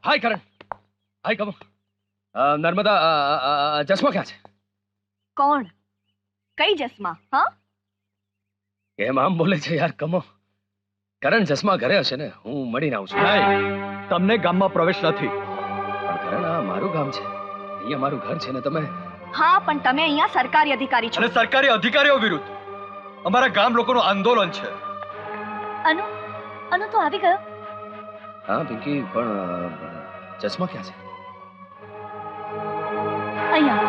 હાય કરણ. હાય કમો. નર્મદા, જસ્મા ક્યાં છે? કોણ? કઈ જસ્મા? હા, કેમ આમ બોલે છે યાર કમો? કરણ, જસ્મા ઘરે હશે ને, હું મળીને આવું છું. તમને ગામમાં પ્રવેશ નથી. પણ કરણ, આ મારું ગામ છે, અહીંયા મારું ઘર છે ને. તમે? હા, પણ તમે અહીંયા સરકારી અધિકારી છો. અને સરકારી અધિકારીઓ વિરુદ્ધ અમારા ગામ લોકોનું આંદોલન છે. અનુ તો આવી ગયો. હા પિંકી, પણ ચશ્મા ક્યાં છે? અહીંયા.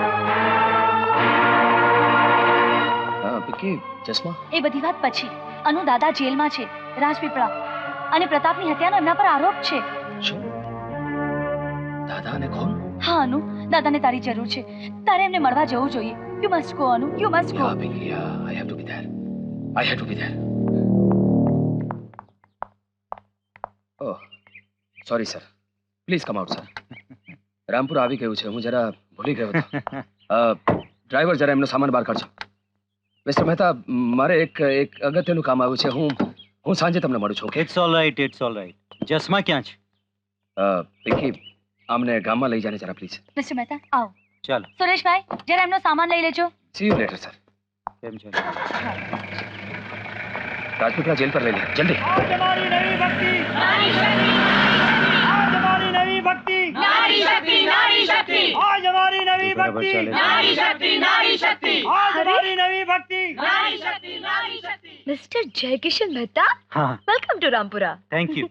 હા પિંકી, ચશ્મા? એ બધી વાત પછી. અનુ દાદા જેલમાં છે, રાજપીપળા, અને પ્રતાપની હત્યાનો એમના પર આરોપ છે. શું? દાદા અને કોણ? હા અનુ, દાદાને તારી જરૂર છે. તારે એમને મળવા જવું જોઈએ. યુ મસ્ટ ગો અનુ, you must go. Yeah, Pinky, yeah, I have to be there. I have to be there. Oh, sorry sir. Please come out sir. Rampur આવી ગયું છે, હું જરા ભૂલી ગયો હતો. ડ્રાઈવર જરા એમનો સામાન બહાર કાઢજો. મિસ્ટર મહેતા, મારે એક અગત્યનું કામ આવ્યું છે. હું સાંજે તમને મળું છું. It's all right, it's all right. Jasma ક્યાં છે? પિંકી, આમને ગામમાં લઈ જાને જરા પ્લીઝ. મિસ્ટર મહેતા, આવો. ચાલો. સુરેશભાઈ, જરા એમનો સામાન લઈ લેજો. C you letter sir. કેમ છે? રાજપીપળા જેલ પર લઈ લે, જલ્દી. આજ हमारी नई भक्ति, नारी शक्ति, आज हमारी नई भक्ति, नारी शक्ति, नारी शक्ति, आज हमारी नई भक्ति, नारी शक्ति, नारी शक्ति, आज हमारी नई भक्ति, नारी शक्ति, नारी शक्ति. મિસ્ટર જયકિશન મહેતા, હા, welcome to Rampura. Thank you.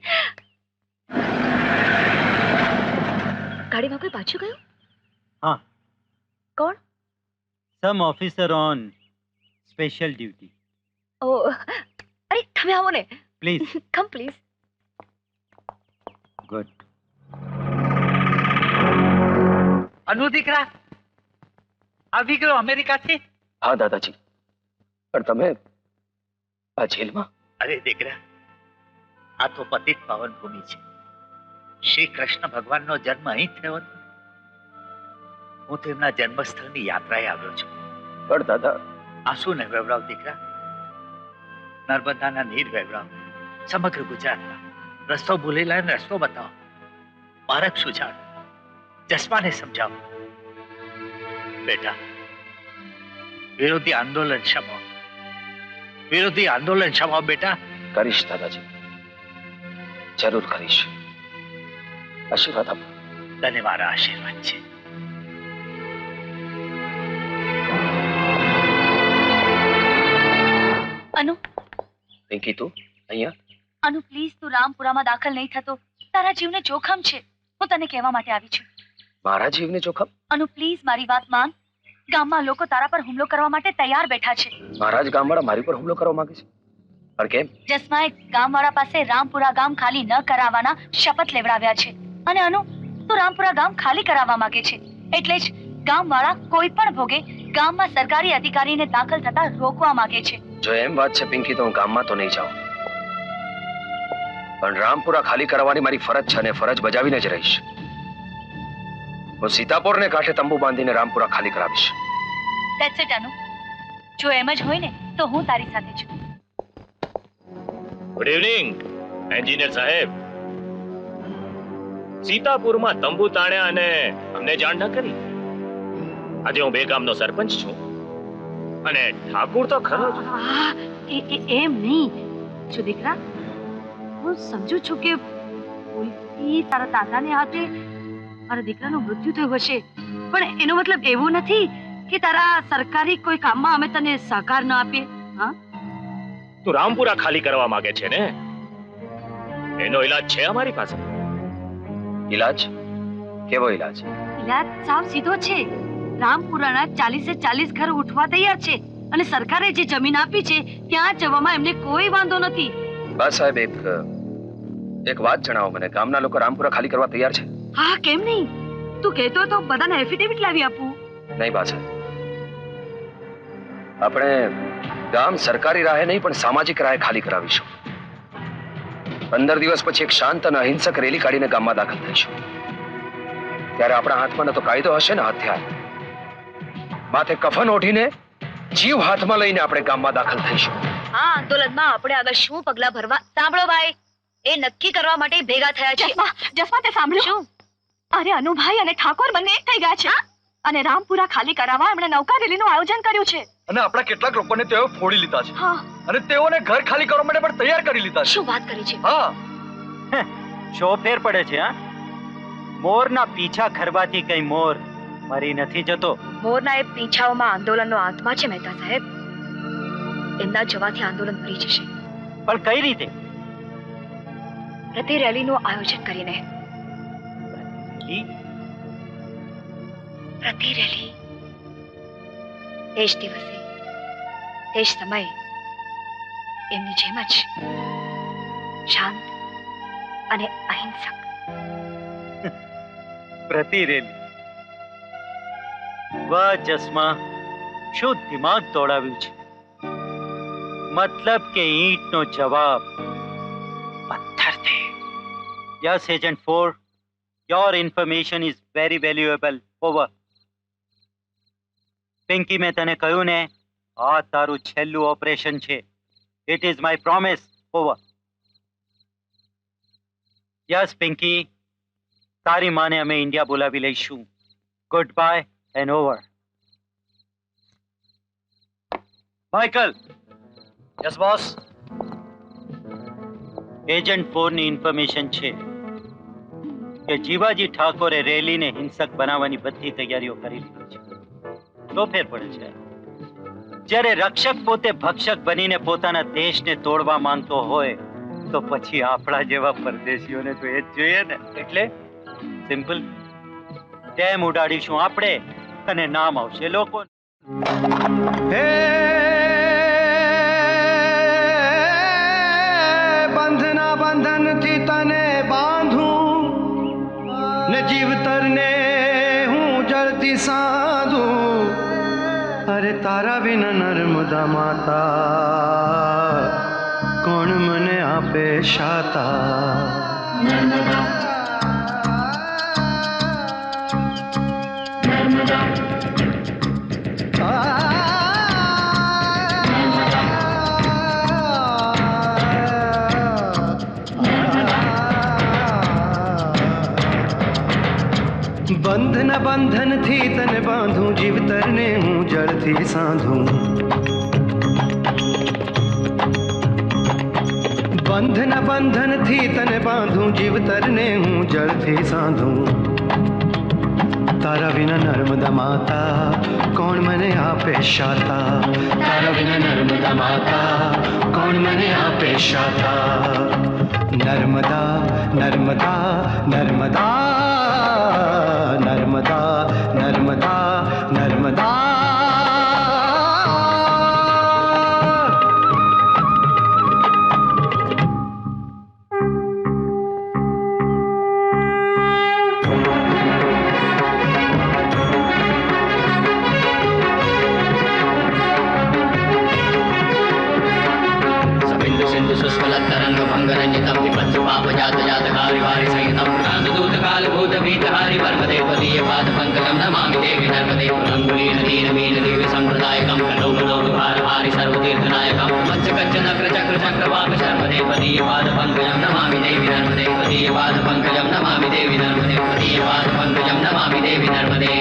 ગાડીમાં કોઈ પાછું ગયું? હા. કોણ? સમ ઓફિસર ઓન સ્પેશિયલ ડ્યુટી. ઓ, અરે તમે આવો ને પ્લીઝ. Come please. ગુડ. અનુ દીકરા આવી ગયો અમેરિકાથી? હા દાદાજી, પણ તમે આ જેલમાં? અરે દીકરા, આ તો પતિત પાવન ભૂમિ છે. શ્રી કૃષ્ણ ભગવાનનો જન્મ અહીં થયો હતો. હું તો એમના જન્મસ્થળની યાત્રાએ આવ્યો છું. પણ દાદા, આંસુ ને વેવડાવ દીકરા, નર્મદાના નીર વેવડાવ. સમગ્ર ગુજરાતમાં રસ્તો ભૂલેલા રસ્તો બતાવો, માર્ગ સુજાડો, જસ્માને સમજાવો. બેટા, વિરોધી આંદોલન શમાવો, વિરોધી આંદોલન શમાવો બેટા. કરીશ દાદાજી, જરૂર કરીશ. આશીર્વાદ આપો. તને મારા આશીર્વાદ છે. અનુ, પિંકી, તું અહીંયા? અનુ પ્લીઝ, તું રામપુરામાં દાખલ નહીં થતો. તારા જીવને જોખમ છે. હું તને કહેવા માટે આવી છું. મારા જીવને જોખમ? અનુ પ્લીઝ, મારી વાત માન. ગામમાં લોકો તારા પર હુમલો કરવા માટે તૈયાર બેઠા છે. મારા જ ગામવાળા મારી પર હુમલો કરવા માંગે છે? પણ કેમ? જસ્માએ ગામવાળા પાસે રામપુરા ગામ ખાલી ન કરાવવાના શપથ લેવડાવ્યા છે. અને અનુ, તું રામપુરા ગામ ખાલી કરાવવા માંગે છે, એટલે જ ગામવાળા કોઈ પણ ભોગે ગામમાં સરકારી અધિકારીને દાખલ થતા રોકવા માંગે છે. જો એમ વાત છે પિંકી, તો હું ગામમાં તો નહીં જાઉં, પણ રામપુરા ખાલી કરવાની મારી ફરજ છે અને ફરજ બજાવીને જ રહીશ. હું સીતાપુરને કાંઠે તંબુ બાંધીને રામપુરા ખાલી કરાવીશ. That's it, અનુ. જો એમ જ હોય ને તો હું તારી સાથે છું. ગુડ ઇવનિંગ એન્જિનિયર સાહેબ. સીતાપુરમાં તંબુ તાણ્યા અને અમને જાણ ન કરી. આજે હું બે ગામનો સરપંચ છું અને ઠાકુર તો ખરો જ. એમ નહીં જો દીકરા, હું સમજુ છું કે ભૂલથી તારા દાદાને હાથે મારા દીકરાનું મૃત્યુ થયું હશે, પણ એનો મતલબ એવો નથી કે તારા સરકારી કોઈ કામમાં અમે તને સહકાર ન આપીએ. હા, તું રામપુરા ખાલી કરવા માંગે છે ને? એનો ઈલાજ છે અમારી પાસે. ઈલાજ? કેવો ઈલાજ? ઈલાજ સાવ સીધો છે. રામપુરાના 40 ઘર ઉઠવા તૈયાર છે અને સરકારે જે જમીન આપી છે ત્યાં જવામાં એમને કોઈ વાંધો નથી. બસ સાહેબ, એક વાત જણાવો મને. ગામના લોકો રામપુરા ખાલી કરવા તૈયાર છે? હા, કેમ નહીં? તું કહેતો તો બધાને એફિડેવિટ લાવી આપું. નહીં બા સાહેબ, આપણે ગામ સરકારી રાહે નહીં પણ સામાજિક રાહે ખાલી કરાવીશું. 15 દિવસ પછી એક શાંત અને અહિંસક રેલી કાઢીને ગામમાં દાખલ થઈશું. ત્યારે આપણા હાથમાં ન તો કાયદો હશે ને હથિયાર. માથે કફન ઓઢીને જીવ હાથમાં લઈને આપણે ગામમાં દાખલ થઈશું. આ આંદોલનમાં આપણે આગળ શું પગલા ભરવા, સાંભળો ભાઈ, એ નક્કી કરવા માટે ભેગા થયા છે. જસમા તે સાંભળ્યું? અરે અનુભાઈ અને ઠાકોર બંને એક થઈ ગયા છે અને રામપુરા ખાલી કરાવવા એમણે નૌકા રેલીનું આયોજન કર્યું છે. અને આપણા કેટલાક લોકોને તેઓ ફોડી લીધા છે. હા, અને તેઓને ઘર ખાલી કરવા માટે પણ તૈયાર કરી લીધા છે. શું વાત કરી છે? હા, શો ફેર પડે છે. હા, મોરના પીછા ખરવાથી કઈ મોર મરી નથી જતો. મોરના એ પીંછાઓમાં આંદોલનનો આત્મા છે મહેતા સાહેબ. એમના જવાથી આંદોલન મરી જશે. પણ કઈ રીતે? પ્રતિ રેલીનું આયોજન કરીને. પ્રતિ રેલી, એ જ દિવસે, એ જ સમયે એમની જેમ જ શાંત અને અહિંસક. પ્રતિ રેલી? વાહ જસમા, શું દિમાગ દોડાવ્યું છે. મતલબ કે ઈંટનો જવાબ પથ્થરથી. Yes agent 4, your information is very valuable. Over. Pinky, મેં તને કહ્યું ને, આ તારું છેલ્લું ઓપરેશન છે. It is my promise. Over. Yes Pinky, તારી માને અમે ઇન્ડિયા બોલાવી લઈશું. Good bye and over. Michael. Yes boss. Agent 4 ની ઇન્ફોર્મેશન છે કે જીવાજી ઠાકોરે રેલીને હિંસક બનાવવાની બધી તૈયારીઓ કરી લીધી છે. તો ફેર પડે છે. જ્યારે રક્ષક પોતે ભક્ષક બનીને પોતાના દેશને તોડવા માંગતો હોય તો પછી આપણા જેવા પરદેશીઓને તો એ જ જોઈએ ને. એટલે સિમ્પલ, ડેમ ઉડાડીશું આપણે અને નામ આવશે લોકો. બંધના બંધનથી તને બાંધું ને જીવતરને હું જળથી સાધું. અરે તારા વિના નર્મદા માતા કોણ મને આપે શાતા. બંધના બંધનથી તને બાંધું જીવતરને હું જળથી સાંધું. બંધના બંધનથી તને બાંધું જીવતરને હું જળથી સાંધું. તારા વિના નર્મદા માતા કોણ મને આપે શાતા. તારા વિના નર્મદા માતા કોણ મને આપે શાતા. નર્મદા નર્મદા નર્મદા નર્મદા નર્મદા નર્મદા. सिंधु शुष्कलतरंग भंगरंजितम विपत्सु पाप जात जात कार्य वारि सहितम दूत काल भूत भीतहारि वर्मदे पदीय पाद पंकजम नमामि देवी नर्मदे पुरंगुली नदीन मीन देवी संप्रदायकम कटौ मनो विहार हारि सर्वतीर्थनायकम मत्स्य कच्च नक्र चक्र चक्रवाक शर्मदे पदीय पाद पंकजम नमामि देवी नर्मदे पदीय पाद पंकजम नमामि देवी नर्मदे पदीय पाद पंकजम नमामि देवी नर्मदे।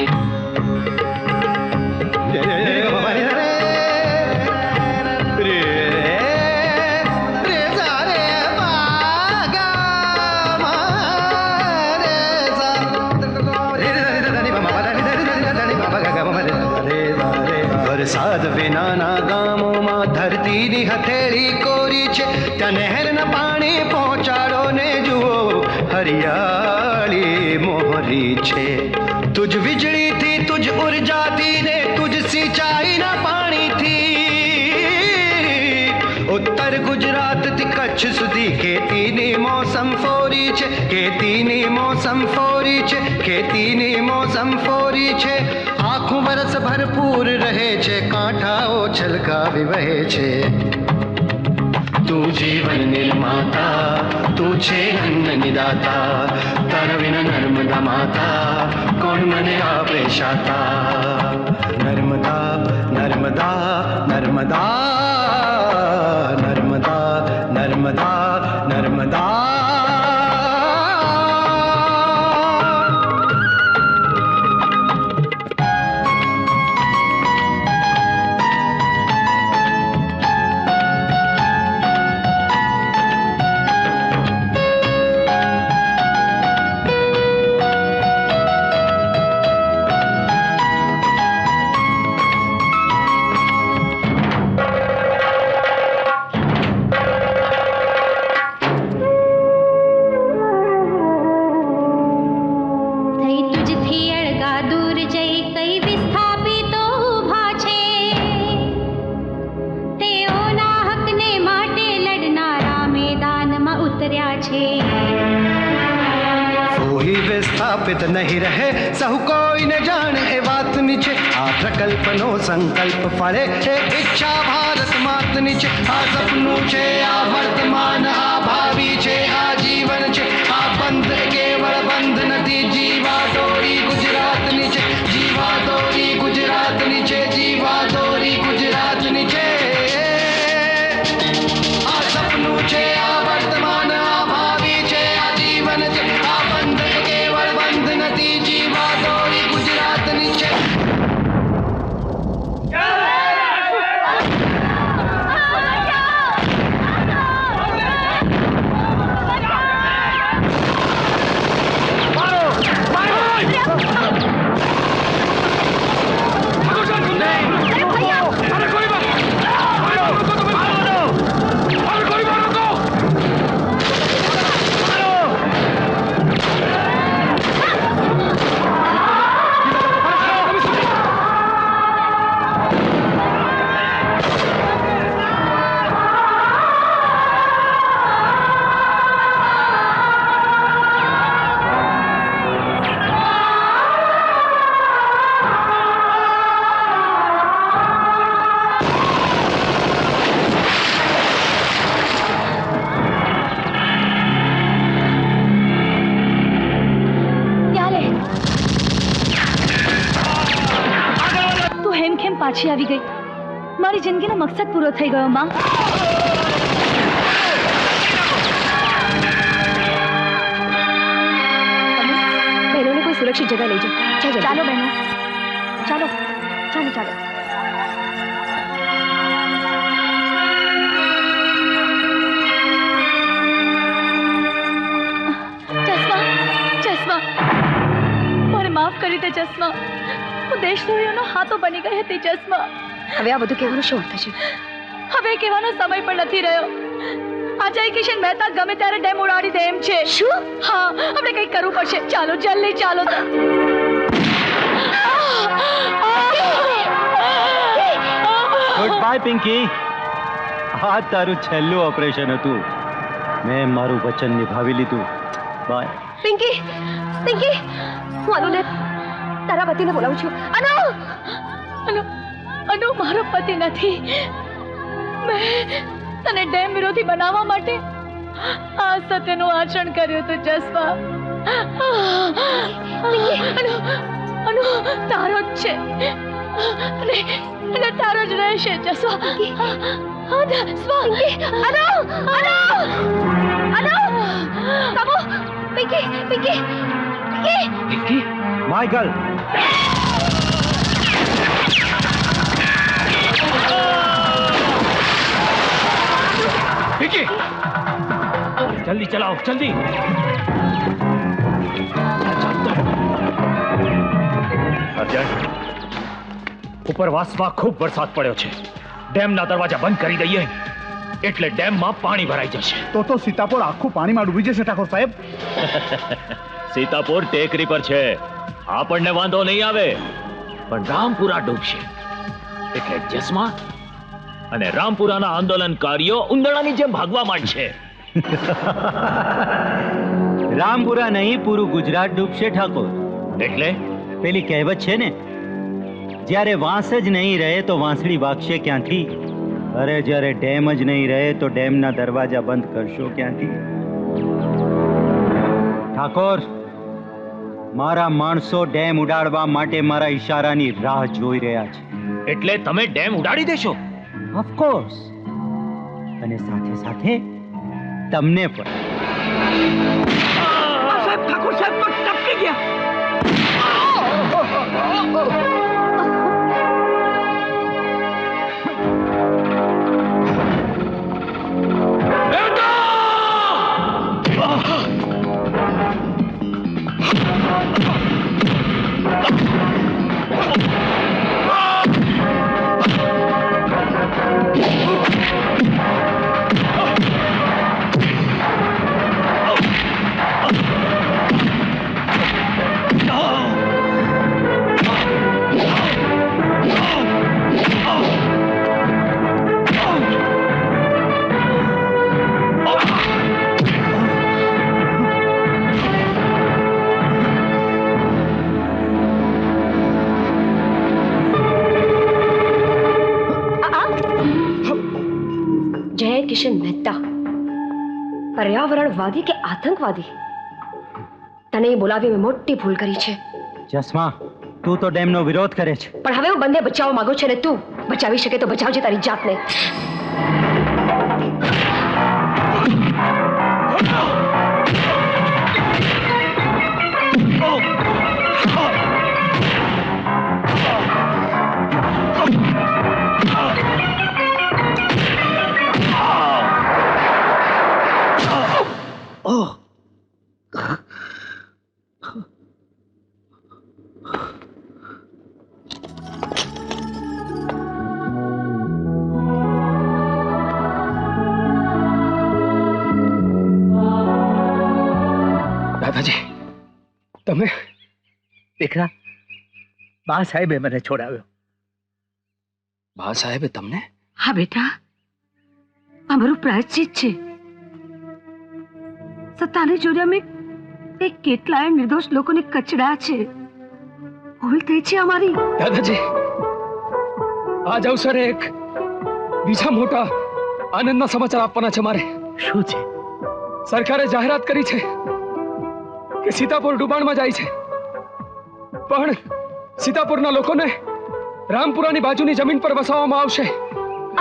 વરસાદ વિનાના ગામોમાં ધરતીની હથેળી કોરી છે ત્યાં નહેરના પાણી પહોંચાડો ને જુઓ હરિયાળી મોહરી છે તુજ વીજળીથી તુજ ઉર્જાથી ને તુજ સિંચાઈના પાણીથી ઉત્તર ગુજરાતથી કચ્છ સુધી ખેતીની મોસમ ફોરી છે ખેતીની મોસમ ફોરી છે ખેતીની મોસમ ફોરી છે આખું વરસ ભરપૂર રહે છે કાંઠાઓ છલકાવી વહે છે તું જીવન નિર્માતા તું છે અન્ન નિદાતા તારા વિના નર્મદા માતા કોણ મને આપે શાતા નર્મદા નર્મદા નર્મદા નર્મદા નર્મદા નર્મદા સ્થાપિત નહીં રહે સહુ કોઈને જાણે એ વાતની છે આ પ્રકલ્પનો સંકલ્પ ફળે એ ઈચ્છા ભારત માતની છે આ સપનું છે આ વર્તમાન આ ભાવિ છે આ જીવન છે આ બંધ કેવળ બંધ નથી જીવા દોરી ગુજરાતની છે જીવા દોરી ગુજરાતની છે જીવા દોરી ગુજરાતની છે આ સપનું છે આ વર્તમાન આ ભાવિ છે આ જીવન છે આ બંધ કેવળ બંધ નથી જીવા દોરી ગુજરાતની છે પાછી આવી ગઈ મારી જિંદગીનો મકસદ પૂરો થઈ ગયો માં બહેનોને કોઈ સુરક્ષિત જગ્યા લઈ જાઓ ચાલો બહેનો ચાલો ચાલો ચાલો ચશ્મા ચશ્મા મને માફ કરી દે ચશ્મા હું દેશદ્રોહીઓનો હાથો બની ગઈ હતી ચશ્મા હવે આ બધું કહેવાનો શું અર્થ છે હવે કહેવાનો સમય પણ નથી રહ્યો આજે કિશન મહેતા ગમે ત્યારે ડેમ ઉડાડી દે એમ છે શું હા આપણે કંઈક કરવું પડશે ચાલો જલ્દી ચાલો તો ગુડ બાય પિંકી આ તારું છેલ્લું ઓપરેશન હતું મેં મારું વચન નિભાવી લીધું બાય પિંકી પિંકી હું અનુને તારા પતિને બોલાવું છું અનુ અનુ અનુ મારો પતિ નથી તને ડેમ વિરોધી બનાવવા માટે આ સત્યનું આચરણ કર્યું હતું જસવા. અનુ તારો જ છે અને તારો જ રહેશે જસવા. માઇકલ, વિકી, जल्दी चलाओ, जल्दी. અજય, ઉપરવાસમાં ખૂબ વરસાદ પડ્યો છે. ડેમના દરવાજા બંધ કરી દઈએ એટલે ડેમમાં પાણી ભરાઈ જશે. તો સીતાપુર આખું પાણીમાં ડૂબી જશે ઠાકોર સાહેબ. સીતાપુર ટેકરી પર છે, આપણને વાંધો નહીં આવે, પણ રામપુરા ડૂબશે એટલે જસમા અને રામપુરાના આંદોલનકારીઓ ઉંદરડાની જેમ ભાગવા માંડશે. રામપુરા નહીં, પૂરું ગુજરાત ડૂબશે ઠાકોર. એટલે પેલી કહેવત છે ને, જ્યારે વાંસ જ નહીં રહે તો વાંસળી વાગશે ક્યાંથી? અરે જ્યારે ડેમ જ નહીં રહે તો ડેમના દરવાજા બંધ કરશો ક્યાંથી? ઠાકોર, મારા માણસો ડેમ ઉડાડવા માટે મારા ઈશારાની રાહ જોઈ રહ્યા છે. એટલે તમે ડેમ ઉડાડી દેશો? ઓફકોર્સ, અને સાથે સાથે તમને પણ. સાહેબ, ઠાકોર સાહેબ તો ટપકી ગયા. કિશન મહેતા પર્યાવરણવાદી કે આતંકવાદી? તને બોલાવી મેં મોટી ભૂલ કરી છે. જસ્મા, તું તો ડેમનો વિરોધ કરે છે, પણ હવે હું બંને બચાવવા માંગુ છું ને તું બચાવી શકે તો બચાવજે તારી જાતને. દાદાજી, તમે દીકરા, બા સાહેબે મને છોડાવ્યો. બા સાહેબે તમને? હા બેટા, અમારું પ્રાયશ્ચિત છે. સત્તાની ચોર્યામાં એ કેટલાય નિર્દોષ લોકોને કચડા છે. ભૂલ થઈ છે અમારી. દાદાજી, આજ અવસરે એક બીજા મોટા આનંદના સમાચાર આપવાના છે મારે. શું છે? સરકારે જાહેરાત કરી છે કે સીતાપુર ડુબાણમાં જાય છે, પણ સીતાપુરના લોકોને રામપુરાની બાજુની જમીન પર વસાવવામાં આવશે.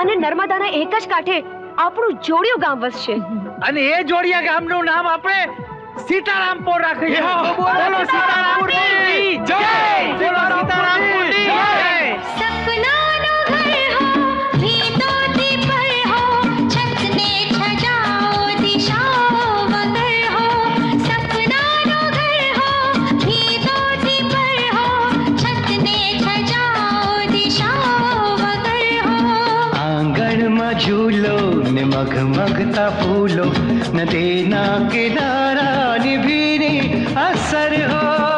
અને નર્મદાના એક જ કાંઠે આપણું જોડિયું ગામ વસશે. અને એ જોડિયા ગામનું નામ આપણે સીતારામપુર રાખીશું. બોલો સીતારામપુરની જય! બોલો સીતારામપુરની જય! સપનાનો ઘર હો, ભીતોથી પર હો, છતને છજાઓ, દિશાઓ વગર હો. સપનાનો ઘર હો, ભીતોથી પર હો, છતને છજાઓ, દિશાઓ વગર હો. આંગણમાં ઝૂલો ને મગમગતા ફૂલો, નદીના કિનારાની ભીની અસર હો.